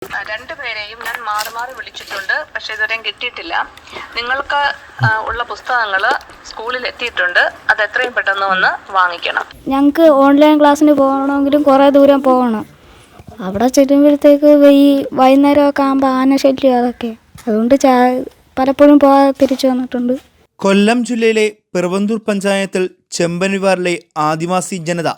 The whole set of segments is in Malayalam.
രണ്ടുപേരെയും ഞാൻ മാറി മാറി വിളിച്ചിട്ടുണ്ട്, പക്ഷെ ഇതുവരെയും കിട്ടിയിട്ടില്ല. നിങ്ങൾക്ക് ഉള്ള പുസ്തകങ്ങൾ സ്കൂളിൽ എത്തിയിട്ടുണ്ട്, അത് എത്രയും പെട്ടെന്ന് വന്ന് വാങ്ങിക്കണം. ഞങ്ങൾക്ക് ഓൺലൈൻ ക്ലാസ്സിന് പോകണമെങ്കിലും കുറേ ദൂരം പോകണം. അവിടെ ചെല്ലുമ്പോഴത്തേക്ക് ഈ വൈകുന്നേരമൊക്കെ ആകുമ്പോൾ ആനശല്യം അതൊക്കെ, അതുകൊണ്ട് പലപ്പോഴും പോകാതെ തിരിച്ചു വന്നിട്ടുണ്ട്. കൊല്ലം ജില്ലയിലെ പിറവന്തൂർ പഞ്ചായത്തിൽ ചെമ്പൻവാറിലെ ആദിവാസി ജനത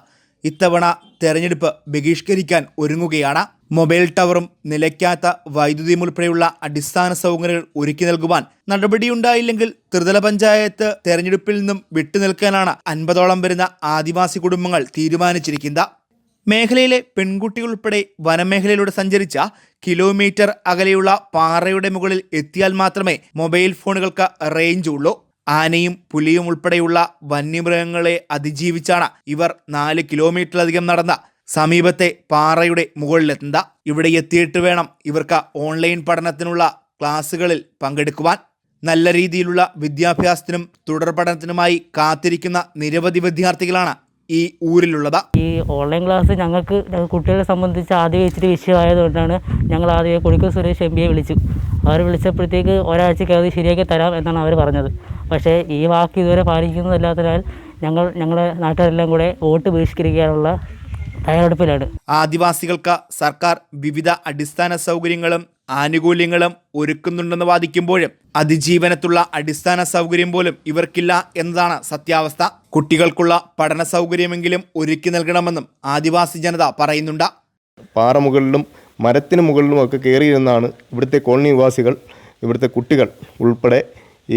ഇത്തവണ തെരഞ്ഞെടുപ്പ് ബഹിഷ്കരിക്കാൻ ഒരുങ്ങുകയാണ്. മൊബൈൽ ടവറും നിലയ്ക്കാത്ത വൈദ്യുതിയും ഉൾപ്പെടെയുള്ള അടിസ്ഥാന സൗകര്യങ്ങൾ ഒരുക്കി നൽകുവാൻ നടപടിയുണ്ടായില്ലെങ്കിൽ ത്രിതല പഞ്ചായത്ത് തെരഞ്ഞെടുപ്പിൽ നിന്നും വിട്ടുനിൽക്കാനാണ് 50ഓളം വരുന്ന ആദിവാസി കുടുംബങ്ങൾ തീരുമാനിച്ചിരിക്കുന്നത്. മേഖലയിലെ പെൺകുട്ടികൾ ഉൾപ്പെടെ വനമേഖലയിലൂടെ സഞ്ചരിച്ച കിലോമീറ്റർ അകലെയുള്ള പാറയുടെ മുകളിൽ എത്തിയാൽ മാത്രമേ മൊബൈൽ ഫോണുകൾക്ക് റേഞ്ച് ഉള്ളൂ. ആനയും പുലിയും ഉൾപ്പെടെയുള്ള വന്യമൃഗങ്ങളെ അതിജീവിച്ചാണ് ഇവർ 4 കിലോമീറ്ററിലധികം നടന്ന സമീപത്തെ പാറയുടെ മുകളിലെത്തുന്നത്. ഇവിടെ എത്തിയിട്ട് വേണം ഇവർക്ക് ഓൺലൈൻ പഠനത്തിനുള്ള ക്ലാസുകളിൽ പങ്കെടുക്കുവാൻ. നല്ല രീതിയിലുള്ള വിദ്യാഭ്യാസത്തിനും തുടർ പഠനത്തിനുമായി കാത്തിരിക്കുന്ന നിരവധി വിദ്യാർത്ഥികളാണ് ഈ ഊരിലുള്ളത്. ഈ ഓൺലൈൻ ക്ലാസ് ഞങ്ങൾക്ക് കുട്ടികളെ സംബന്ധിച്ച് ആദ്യം ഇച്ചിരി വിഷയമായതുകൊണ്ടാണ് ഞങ്ങൾ ആദ്യം കൊടിക്കൽ സുരേഷ് എംപിയെ വിളിച്ചു. അവർ വിളിച്ചപ്പോഴത്തേക്ക് ഒരാഴ്ചയ്ക്ക് അത് ശരിയാക്കി തരാം എന്നാണ് അവർ പറഞ്ഞത്. പക്ഷേ ഈ വാക്ക് ഇതുവരെ പാലിക്കുന്നതല്ലാത്തതിനാൽ ഞങ്ങളുടെ നാട്ടുകാരെല്ലാം കൂടെ വോട്ട് ബഹിഷ്കരിക്കാനുള്ള തയ്യാറെടുപ്പിലാണ്. ആദിവാസികൾക്ക് സർക്കാർ വിവിധ അടിസ്ഥാന സൗകര്യങ്ങളും ആനുകൂല്യങ്ങളും ഒരുക്കുന്നുണ്ടെന്ന് വാദിക്കുമ്പോഴും അതിജീവനത്തുള്ള അടിസ്ഥാന സൗകര്യം പോലും ഇവർക്കില്ല എന്നതാണ് സത്യാവസ്ഥ. കുട്ടികൾക്കുള്ള പഠന സൗകര്യമെങ്കിലും ഒരുക്കി നൽകണമെന്നും ആദിവാസി ജനത പറയുന്നുണ്ട്. പാറമുകളിലും മരത്തിന് മുകളിലുമൊക്കെ കയറിയിരുന്നാണ് ഇവിടുത്തെ കോളനി നിവാസികൾ, ഇവിടുത്തെ കുട്ടികൾ ഉൾപ്പെടെ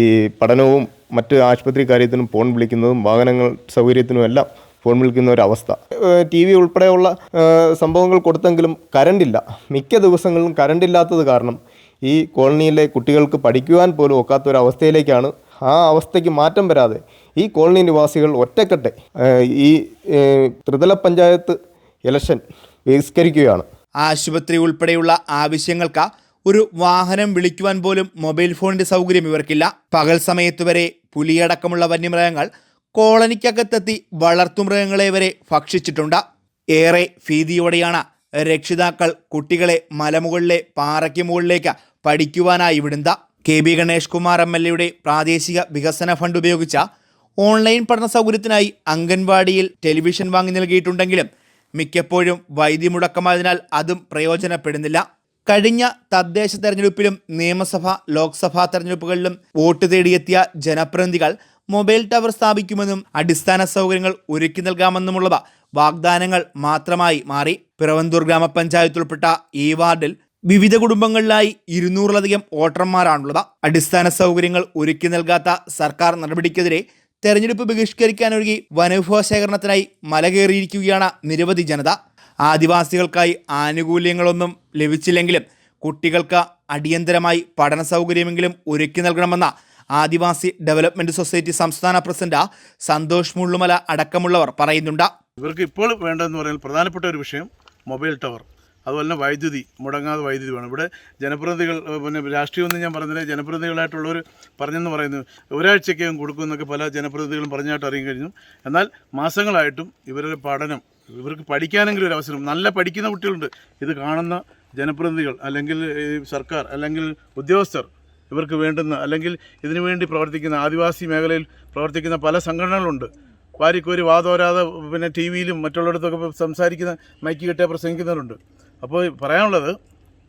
ഈ പഠനവും മറ്റ് ആശുപത്രി കാര്യത്തിനും ഫോൺ വിളിക്കുന്നതും വാഹനങ്ങൾ സൗകര്യത്തിനുമെല്ലാം ഫോൺ വിളിക്കുന്ന ഒരവസ്ഥ. TV ഉൾപ്പെടെയുള്ള സംഭവങ്ങൾ കൊടുത്തെങ്കിലും കറണ്ടില്ല. മിക്ക ദിവസങ്ങളിലും കറണ്ടില്ലാത്തത് കാരണം ഈ കോളനിയിലെ കുട്ടികൾക്ക് പഠിക്കുവാൻ പോലും ഒക്കാത്തൊരവസ്ഥയിലേക്കാണ്. ആ അവസ്ഥയ്ക്ക് മാറ്റം വരാതെ ഈ കോളനി നിവാസികൾ ഒറ്റക്കെട്ടെ ഈ ത്രിതല പഞ്ചായത്ത് ഇലക്ഷൻ ബഹിഷ്കരിക്കുകയാണ്. ആശുപത്രി ഉൾപ്പെടെയുള്ള ആവശ്യങ്ങൾക്ക് ഒരു വാഹനം വിളിക്കുവാൻ പോലും മൊബൈൽ ഫോണിന്റെ സൗകര്യം ഇവർക്കില്ല. പകൽ സമയത്ത് വരെ പുലിയടക്കമുള്ള വന്യമൃഗങ്ങൾ കോളനിക്കകത്തെത്തി വളർത്തുമൃഗങ്ങളെ വരെ ഭക്ഷിച്ചിട്ടുണ്ട്. ഏറെ ഭീതിയോടെയാണ് രക്ഷിതാക്കൾ കുട്ടികളെ മലമുകളിലെ പാറയ്ക്ക് മുകളിലേക്ക് പഠിക്കുവാനായി വിടുന്നത്. KB ഗണേഷ് കുമാർ MLA പ്രാദേശിക വികസന ഫണ്ട് ഉപയോഗിച്ച ഓൺലൈൻ പഠന സൗകര്യത്തിനായി അംഗൻവാടിയിൽ ടെലിവിഷൻ വാങ്ങി നൽകിയിട്ടുണ്ടെങ്കിലും മിക്കപ്പോഴും വൈദ്യുതി മുടക്കമായതിനാൽ അതും പ്രയോജനപ്പെടുന്നില്ല. കഴിഞ്ഞ തദ്ദേശ തെരഞ്ഞെടുപ്പിലും നിയമസഭ ലോക്സഭാ തെരഞ്ഞെടുപ്പുകളിലും വോട്ട് തേടിയെത്തിയ ജനപ്രതിനിധികൾ മൊബൈൽ ടവർ സ്ഥാപിക്കുമെന്നും അടിസ്ഥാന സൗകര്യങ്ങൾ ഒരുക്കി നൽകാമെന്നുമുള്ള വാഗ്ദാനങ്ങൾ മാത്രമായി മാറി. പിറവന്തൂർ ഗ്രാമപഞ്ചായത്ത് ഉൾപ്പെട്ട ഈ വാർഡിൽ വിവിധ കുടുംബങ്ങളിലായി 200-ലധികം വോട്ടർമാരാണുള്ളത്. അടിസ്ഥാന സൗകര്യങ്ങൾ ഒരുക്കി നൽകാത്ത സർക്കാർ നടപടിക്കെതിരെ തെരഞ്ഞെടുപ്പ് ബഹിഷ്കരിക്കാനൊരുങ്ങി വനവിഭവ ശേഖരണത്തിനായി മലകയറിയിരിക്കുകയാണ് നിരവധി ജനത. ആദിവാസികൾക്കായി ആനുകൂല്യങ്ങളൊന്നും ലഭിച്ചില്ലെങ്കിലും കുട്ടികൾക്ക് അടിയന്തരമായി പഠന സൗകര്യമെങ്കിലും ഒരുക്കി നൽകണമെന്ന ആദിവാസി ഡെവലപ്മെന്റ് സൊസൈറ്റി സംസ്ഥാന പ്രസിഡന്റ് സന്തോഷ് മുള്ളുമല അടക്കമുള്ളവർ പറയുന്നുണ്ട്. ഇവർക്ക് ഇപ്പോൾ വേണ്ടതെന്ന് പറയുന്നത് പ്രധാനപ്പെട്ട ഒരു വിഷയം മൊബൈൽ ടവർ, അതുപോലെ തന്നെ വൈദ്യുതി, മുടങ്ങാതെ വൈദ്യുതി വേണം. ഇവിടെ ജനപ്രതിനിധികൾ, പിന്നെ രാഷ്ട്രീയമൊന്നും ഞാൻ പറഞ്ഞില്ല, ജനപ്രതിനിധികളായിട്ടുള്ളവർ പറഞ്ഞെന്ന് പറയുന്നു ഒരാഴ്ചയ്ക്കകം കൊടുക്കുമെന്നൊക്കെ പല ജനപ്രതിനിധികളും പറഞ്ഞായിട്ട് അറിയാൻ കഴിഞ്ഞു. എന്നാൽ മാസങ്ങളായിട്ടും ഇവരുടെ പഠനം, ഇവർക്ക് പഠിക്കാനെങ്കിലും ഒരു അവസരം, നല്ല പഠിക്കുന്ന കുട്ടികളുണ്ട്. ഇത് കാണുന്ന ജനപ്രതിനിധികൾ അല്ലെങ്കിൽ സർക്കാർ അല്ലെങ്കിൽ ഉദ്യോഗസ്ഥർ ഇവർക്ക് വേണ്ടുന്ന അല്ലെങ്കിൽ ഇതിനു വേണ്ടി പ്രവർത്തിക്കുന്ന ആദിവാസി മേഖലയിൽ പ്രവർത്തിക്കുന്ന പല സംഘടനകളുണ്ട്. വാരിക്കോരി വാതോരാതെ പിന്നെ TV-യിലും മറ്റുള്ളിടത്തൊക്കെ സംസാരിക്കുന്ന മൈക്ക് കെട്ടിയാൽ പ്രസംഗിക്കുന്നവരുണ്ട്. അപ്പോൾ പറയാനുള്ളത്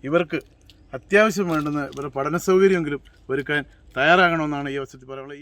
ഇവർക്ക് അത്യാവശ്യം വേണ്ടുന്ന ഇവരുടെ പഠന സൗകര്യമെങ്കിലും ഒരുക്കാൻ തയ്യാറാകണമെന്നാണ് ഈ അവസരത്തിൽ പറയാനുള്ളത്.